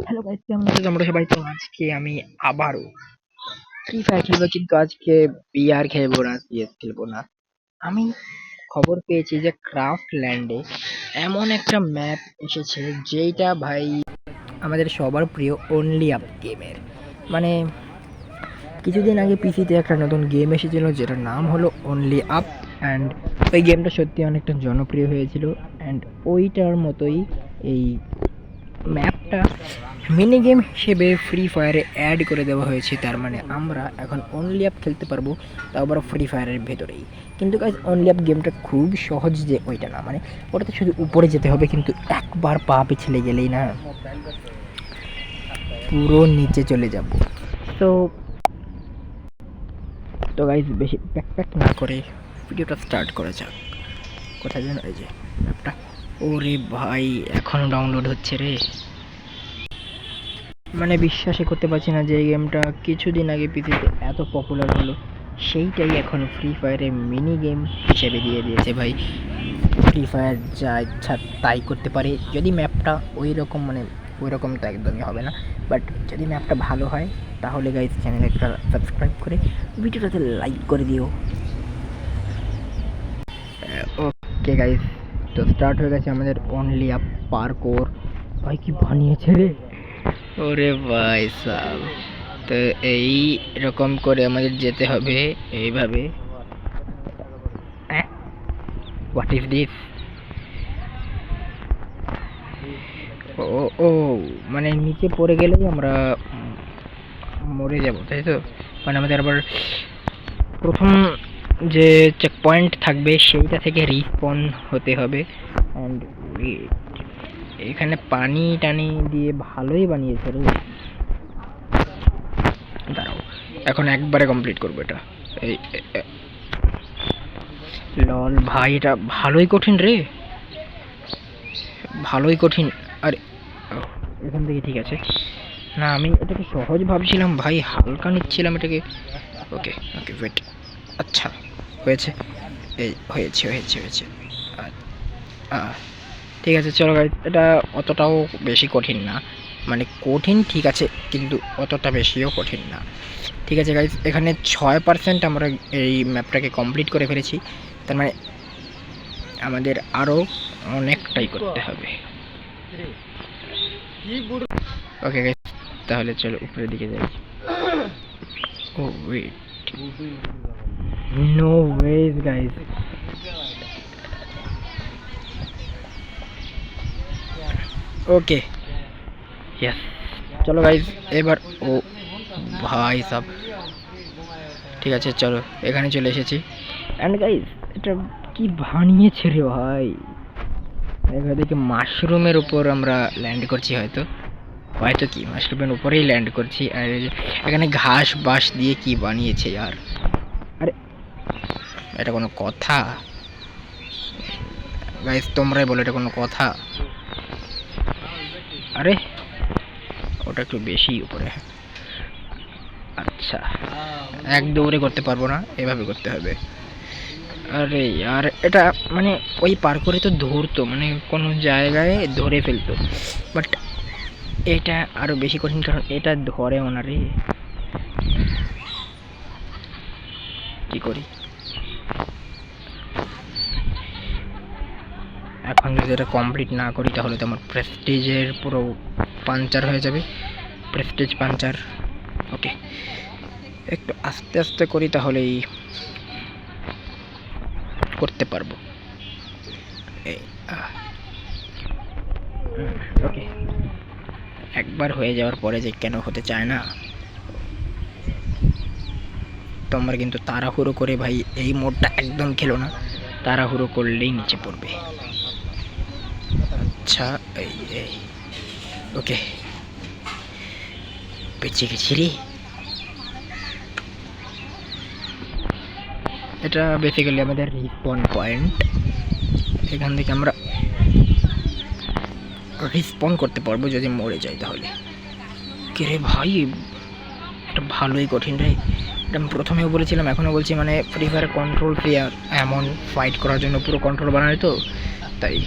Hello guys, কেমন আছো তোমরা সবাই? তো আজকে আমি আবারও ফ্রি ফায়ার খেলবো, কিন্তু আজকে বিআর খেলবো না, সিএস খেলবো না। আমি খবর পেয়েছি যে ক্রাফট ল্যান্ডে এমন একটা ম্যাপ এসেছে যেটা ভাই আমাদের সবার প্রিয় অনলি আপ গেমের। মানে কিছুদিন আগে পিসিতে একটা নতুন গেম এসেছিল যেটার নাম হলো অনলি আপ, অ্যান্ড ওই গেমটা সত্যি অনেকটা জনপ্রিয় হয়েছিল। অ্যান্ড ওইটার মতোই এই ম্যাপটা মিনি গেম হিসেবে ফ্রি ফায়ারে অ্যাড করে দেওয়া হয়েছে। তার মানে আমরা এখন অনলি আপ খেলতে পারবো, তাও আবার ফ্রি ফায়ারের ভেতরেই। কিন্তু গাইজ অনলি আপ গেমটা খুব সহজ যে ওইটা না, মানে ওটাতে শুধু উপরে যেতে হবে, কিন্তু একবার পা পিছলে গেলেই না পুরো নিচে চলে যাব। তো তো গাইজ বেশি প্যাক না করে ভিডিওটা স্টার্ট করা যাক। কোথায় যেন এই যে ম্যাপটা, ওরে ভাই এখনও ডাউনলোড হচ্ছে রে। মানে বিশ্বাসই করতে পারছি না যে এই গেমটা কিছুদিন আগে পিসিতে এত পপুলার হলো, সেইটাই এখন ফ্রি ফায়ারে মিনি গেম হিসেবে দিয়ে দিয়েছে ভাই। ফ্রি ফায়ার যা ইচ্ছা তাই করতে পারে, যদি ম্যাপটা ওই রকম, মানে ওই রকম তো একদমই হবে না, বাট যদি ম্যাপটা ভালো হয় তাহলে গাইজ চ্যানেলে একটা সাবস্ক্রাইব করে ভিডিওটাতে লাইক করে দিও। ওকে গাইজ, তো স্টার্ট হয়ে গেছে আমাদের অনলি আপ পার্কোর। ভাই কি বানিয়েছে রে, ওরে ভাই সাব। তো এই রকম করে আমাদের যেতে হবে এইভাবে। What is this? ও ও, মানে নিচে পড়ে গেলেই আমরা মরে যাব, তাই তো? মানে আমাদের আবার প্রথম যে চেক পয়েন্ট থাকবে সেইটা থেকে রিস্পন হতে হবে। অ্যান্ড এখানে পানি টানি দিয়ে ভালোই বানিয়েছে রে। দাঁড়াও, এখন একবারে কমপ্লিট করবো এটা। এই লল ভাই, এটা ভালোই কঠিন রে, ভালোই কঠিন। আরে এখান থেকে ঠিক আছে না, আমি এটাকে সহজ ভাবছিলাম ভাই, হালকা নিচ্ছিলাম এটাকে। ওকে ওকে ওয়েট, আচ্ছা হয়েছে, এই হয়েছে হয়েছে হয়েছে। ঠিক আছে চলো গাইজ, এটা অতটাও বেশি কঠিন না, মানে কঠিন ঠিক আছে কিন্তু অতটা বেশিও কঠিন না। ঠিক আছে গাইজ, এখানে 6% আমরা এই ম্যাপটাকে কমপ্লিট করে ফেলেছি। তার মানে আমাদের আরও অনেকটাই করতে হবে। ওকে গাইজ, তাহলে চলো উপরের দিকে যাই। ও wait, no ways guys, okay yes. চলো গাইজ এবার, ও ভাই সব ঠিক আছে, চলো এখানে চলে এসেছি। অ্যান্ড গাইজ এটা কি বানিয়েছে রে ভাই, এবার দেখি মাশরুমের উপর আমরা ল্যান্ড করছি, হয়তো হয়তো কি মাশরুমের উপরেই ল্যান্ড করছি। আর এখানে ঘাস বাঁশ দিয়ে কি বানিয়েছে আর, আরে এটা কোনো কথা? গাইজ তোমরাই বলো এটা কোনো কথা? আরে ওটা একটু বেশি উপরে। আচ্ছা, এক দৌড়ে করতে পারবো না, এভাবে করতে হবে। আরে আর এটা মানে ওই পার করে তো ধরতো, মানে কোনো জায়গায় ধরে ফেলতো, বাট এটা আরো বেশি কঠিন কারণ এটা ধরেও না রে। কি করি এখন? যদি এটা কমপ্লিট না করি তাহলে তো আমার প্রেস্টিজের পুরো পাঞ্চার হয়ে যাবে, প্রেস্টিজ পাঞ্চার। ওকে, একটু আস্তে আস্তে করি তাহলেই করতে পারবো। এই ওকে, একবার হয়ে যাওয়ার পরে যে কেন হতে চায় না। তোমরা কিন্তু তাড়াহুড়ো করে ভাই এই মোডটা একদম খেলো না, তাড়াহুড়ো করলেই নিচে পড়বে। আচ্ছা এই এই ওকে, বেঁচে গেছি রে। এটা বেসিক্যালি আমাদের রিস্পন পয়েন্ট, এখান থেকে আমরা রিস্পন করতে পারবো যদি মরে যাই তাহলে। কে রে ভাই, এটা ভালোই কঠিন রে। এটা আমি প্রথমেও বলেছিলাম এখনও বলছি, মানে ফ্রি ফায়ার কন্ট্রোল প্লেয়ার এমন ফাইট করার জন্য পুরো কন্ট্রোল বানায় তো, তাই।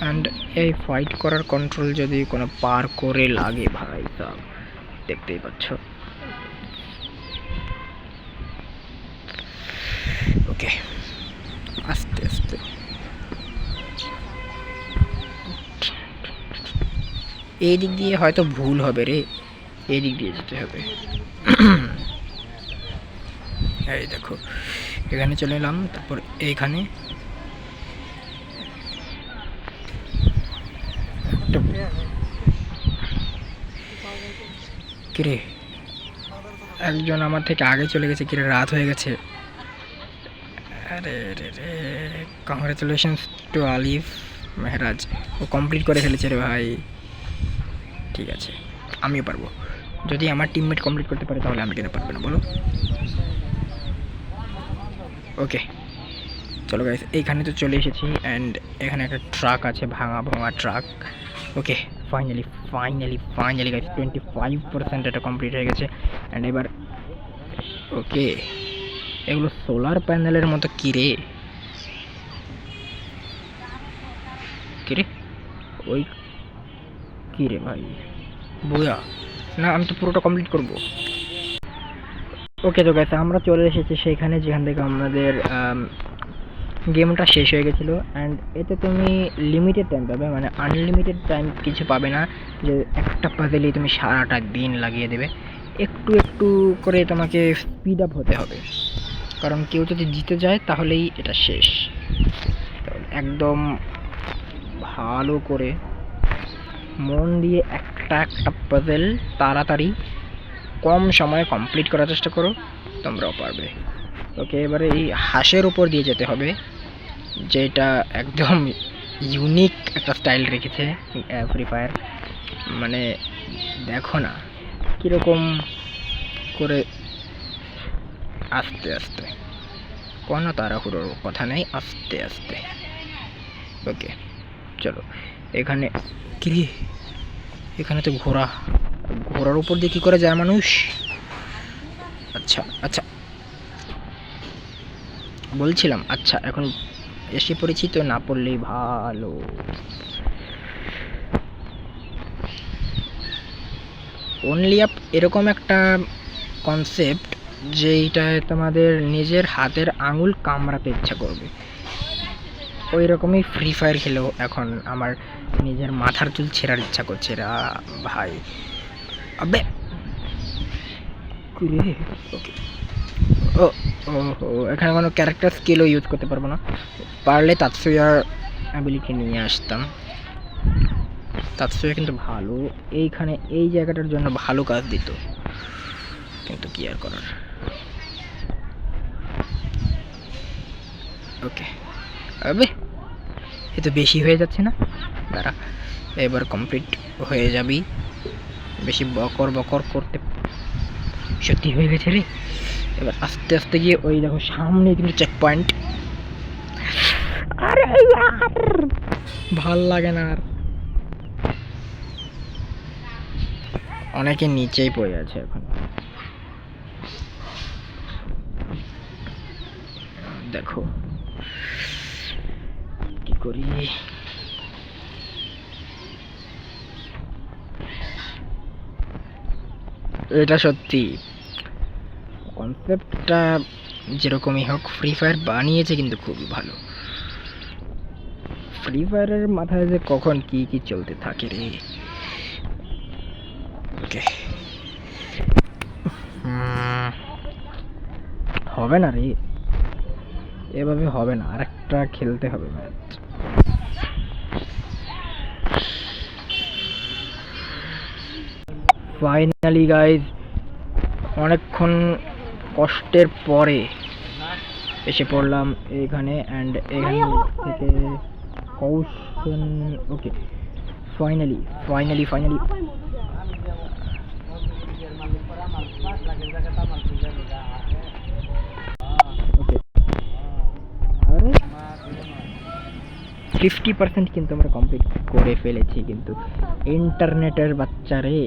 অ্যান্ড এই ফাইট করার কন্ট্রোল যদি কোনো পার করে লাগে ভাই সাব, দেখতেই পাচ্ছ। ওকে, আস্তে আস্তে এই দিক দিয়ে হয়তো ভুল হবে রে, এই দিক দিয়ে যেতে হবে। এই দেখো এখানে চলে এলাম, তারপর এইখানে কিরে একজন আমার থেকে আগে চলে গেছে, কিরে রাত হয়ে গেছে। আরে রে রে, কংগ্রেচুলেশনস টু আলিফ মেহরাজ, ও কমপ্লিট করে ফেলেছে রে ভাই। ঠিক আছে, আমিও পারবো। যদি আমার টিমমেট কমপ্লিট করতে পারে তাহলে আমি কেন পারবো না বলো। ওকে চলো গাইস, এইখানে তো চলে এসেছি অ্যান্ড এখানে একটা ট্রাক আছে, ভাঙা ভাঙা ট্রাক। ওকে ফাইনালি ফাইনালি ফাইনালি গাইস 25% এটা কমপ্লিট হয়ে গেছে। অ্যান্ড এবার ওকে, এগুলো সোলার প্যানেলের মতো কিরে কিরে ওই কিরে ভাই বুয়া না, আমি তো পুরোটা কমপ্লিট করব। ওকে তো গাইস আমরা চলে এসেছি সেখানে যেখান থেকে আমাদের গেমটা শেষ হয়ে গেছিলো। অ্যান্ড এতে তুমি লিমিটেড টাইম পাবে, মানে আনলিমিটেড টাইম কিছু পাবে না যে একটা পাজেলেই তুমি সারাটা দিন লাগিয়ে দেবে। একটু একটু করে তোমাকে স্পিড আপ হতে হবে, কারণ কেউ যদি জিতে যায় তাহলেই এটা শেষ। একদম ভালো করে মন দিয়ে একটা একটা পাজেল তাড়াতাড়ি কম সময়ে কমপ্লিট করার চেষ্টা করো, তোমরাও পারবে। ওকে এবারে এই হাঁসের উপর দিয়ে যেতে হবে, যেটা একদম ইউনিক একটা স্টাইল রেখেছে ফ্রি ফায়ার। মানে দেখো না কীরকম করে, আস্তে আস্তে, কোনো তাড়াহুড়োর কথা নেই, আস্তে আস্তে। ওকে চলো এখানে কি, এখানে তো ঘোড়া, ঘোড়ার উপর দিয়ে কী করে যায় মানুষ? আচ্ছা আচ্ছা বলছিলাম, আচ্ছা এখন এসে পড়েছি তো, না পড়লেই ভালো। অনলি আপ এরকম একটা কনসেপ্ট যেইটায় তোমাদের নিজের হাতের আঙুল কামড়াতে ইচ্ছা করবে, ওই রকমই ফ্রি ফায়ার খেলেও এখন আমার নিজের মাথার চুল ছেঁড়ার ইচ্ছা করছে রা ভাই। আবে ওকে ও ও এখানে কোনো ক্যারেক্টার স্কিলও ইউজ করতে পারবো না, পারলে তাৎসুয়ার অ্যাবিলিটি নিয়ে আসতাম। তাৎসুয়া কিন্তু ভালো এইখানে এই জায়গাটার জন্য ভালো কাজ দিত, কিন্তু কি আর করার। ওকে আবে এ তো বেশি হয়ে যাচ্ছে না, দাঁড়া এবার কমপ্লিট হয়ে যাবি। বেশি বকর বকর করতে, সত্যি হয়ে গেছে রে। এবার আস্তে আস্তে গিয়ে ওই দেখো সামনে কিন্তু চেক পয়েন্ট। আরে ভাল লাগে না আর, অনেকে নিচেই পড়ে আছে এখন। দেখো কি করি, এটা সত্যি কনসেপ্টটা যেরকমই হোক ফ্রি ফায়ার বানিয়েছে কিন্তু খুবই ভালো। ফ্রি ফায়ারের মাথায় যে কখন কি কি চলতে থাকে রে। ওকে হবে না রে, এভাবে হবে না, আরেকটা খেলতে হবে ম্যাচ। ফাইনালি গাইজ অনেকক্ষণ কষ্টের পরে এসে পড়লাম এইখানে, অ্যান্ড এখানে থেকে কৌশল। ওকে ফাইনালি ফাইনালি ফাইনালি ওকে 50% কিন্তু আমরা কমপ্লিট করে ফেলেছি, কিন্তু ইন্টারনেটের বাচ্চারে।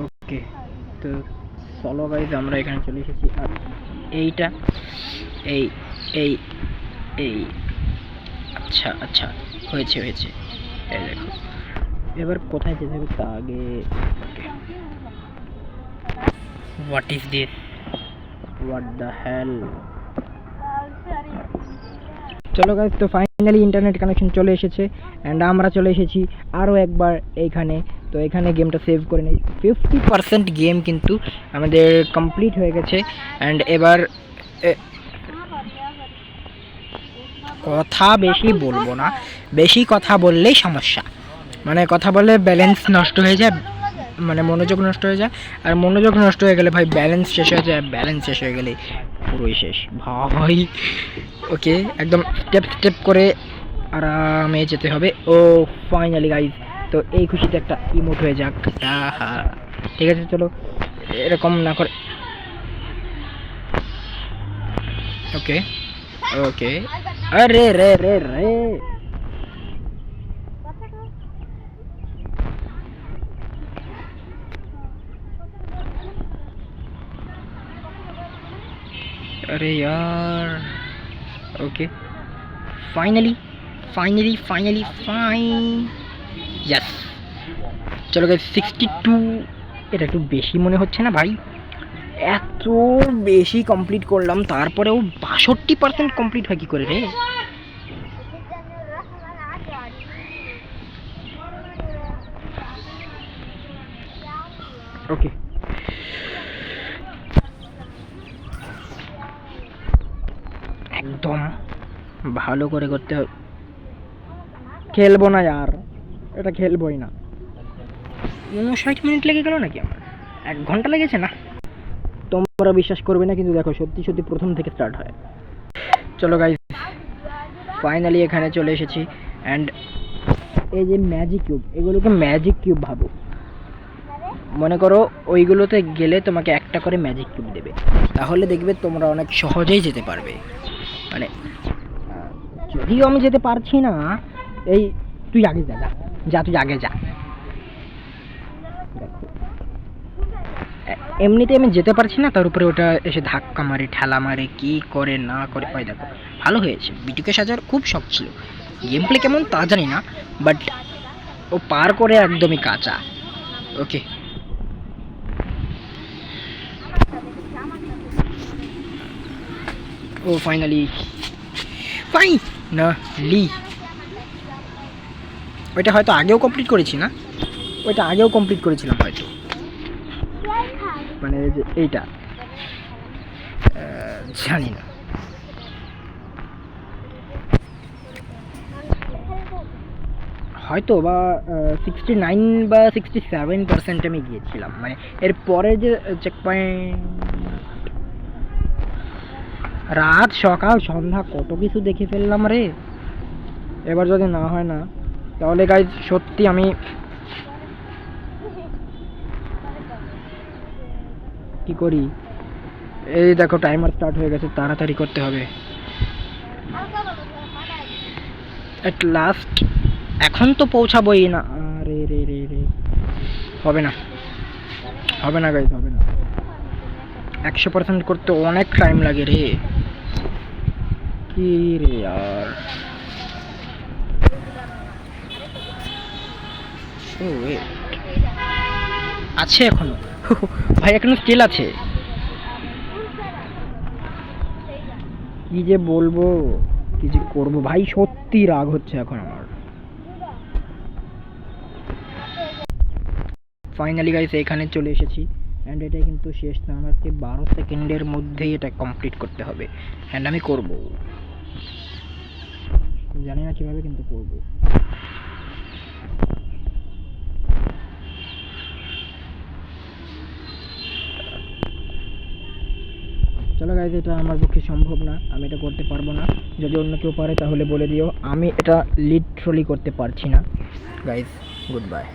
ওকে তো চলো গাইজ আমরা এখানে চলে এসেছি, আর এইটা এই এই এই আচ্ছা আচ্ছা, হয়েছে হয়েছে। এই দেখো, এবার কোথায় যেতে হবে তা আগে। What is this, what the hell. চলো গাইস, তো ফাইনালি ইন্টারনেট কানেকশন চলে এসেছে অ্যান্ড আমরা চলে এসেছি আরও একবার এইখানে। তো এখানে গেমটা সেভ করে নিই। 50% গেম কিন্তু আমাদের কমপ্লিট হয়ে গেছে অ্যান্ড এবার কথা বেশি বলবো না, বেশি কথা বললেই সমস্যা। মানে কথা বললে ব্যালেন্স নষ্ট হয়ে যায়, মানে মনোযোগ নষ্ট হয়ে যায়, আর মনোযোগ নষ্ট হয়ে গেলে ভাই ব্যালেন্স শেষ হয়ে যায়, ব্যালেন্স শেষ হয়ে গেলে পুরোই শেষ ভাই। ওকে, একদম স্টেপ স্টেপ করে আরামে যেতে হবে। ও ফাইনালি গাইজ, তো এই খুশিতে একটা ইমোট হয়ে যাক। আহা, ঠিক আছে চলো, এরকম না করে। ওকে ওকে, আরে রে রে রে, अरे यार। Okay, finally finally finally fine, yes. চলো গাইস, 62। এটা একটু বেশি মনে হচ্ছে না ভাই? এত বেশি কমপ্লিট করলাম তারপরেও 62% কমপ্লিট হয় কি করে রে? ওকে, একদম ভালো করে করতে হবে। খেলবো না यार, এটা খেলবোই না। 59 মিনিট লেগে গেল নাকি আমার? 1 ঘন্টা লেগেছে না? তোমরা বিশ্বাস করবে না, কিন্তু দেখো সত্যি সত্যি প্রথম থেকে স্টার্ট হয়। চলো গাইস, ফাইনালি এখানে চলে এসেছি অ্যান্ড এই যে ম্যাজিক কিউব, এগুলোকে ম্যাজিক কিউব ভাবো। মনে করো ওইগুলোতে গেলে তোমাকে একটা করে ম্যাজিক কিউব দেবে, তাহলে দেখবে তোমরা অনেক সহজেই যেতে পারবে। মানে যদিও আমি যেতে পারছি না, এই তুই আগে যা, যা যা, তুই আগে যা। দেখো এমনিতে আমি যেতে পারছি না, তার উপরে ওটা এসে ধাক্কা মারে, ঠেলা মারে, কি করে না করে। ওই দেখো, ভালো হয়েছে। বিটুকে সাজার খুব শখ ছিল, গেম প্লে কেমন তা জানি না, বাট ও পার করে একদমই কাঁচা। ওকে, ও ফাইনালি ফাইনালি। ওইটা হয়তো আগেও কমপ্লিট করেছি না, ওইটা আগেও কমপ্লিট করেছিলাম হয়তো, মানে যে এইটা জানি না। হয়তো বা 69 বা 67% আমি গিয়েছিলাম, মানে এর পরে যে চেক পয়েন্ট। রাত সকাল সন্ধ্যা কত কিছু দেখে ফেললাম রে। এবার যদি না হয় না, তাহলে গাইজ সত্যি আমি কি করি। এই দেখো টাইমার স্টার্ট হয়ে গেছে, তাড়াতাড়ি করতে হবে। এট লাস্ট এখন তো পৌঁছাবোই না। আরে রে রে রে, হবে না, হবে না গাইজ, হবে না। 100% করতে অনেক টাইম লাগে রে। কি রে यार, ও ওয়েট আছে এখনো ভাই, এখনো স্টিল আছে। কি যে বলবো, কি যে করবো ভাই, সত্যি রাগ হচ্ছে এখন আমার। ফাইনালি গাইস এখানে চলে এসেছি অ্যান্ড এটা কিন্তু শেষ না, আমাকে 12 সেকেন্ডের মধ্যেই এটা কমপ্লিট করতে হবে অ্যান্ড আমি করব, জানি না কিভাবে, কিন্তু করব। চলো গাইজ, এটা আমার পক্ষে সম্ভব না, আমি এটা করতে পারবো না। যদি অন্য কেউ পারে তাহলে বলে দিও, আমি এটা লিটারালি করতে পারছি না গাইজ। Good bye.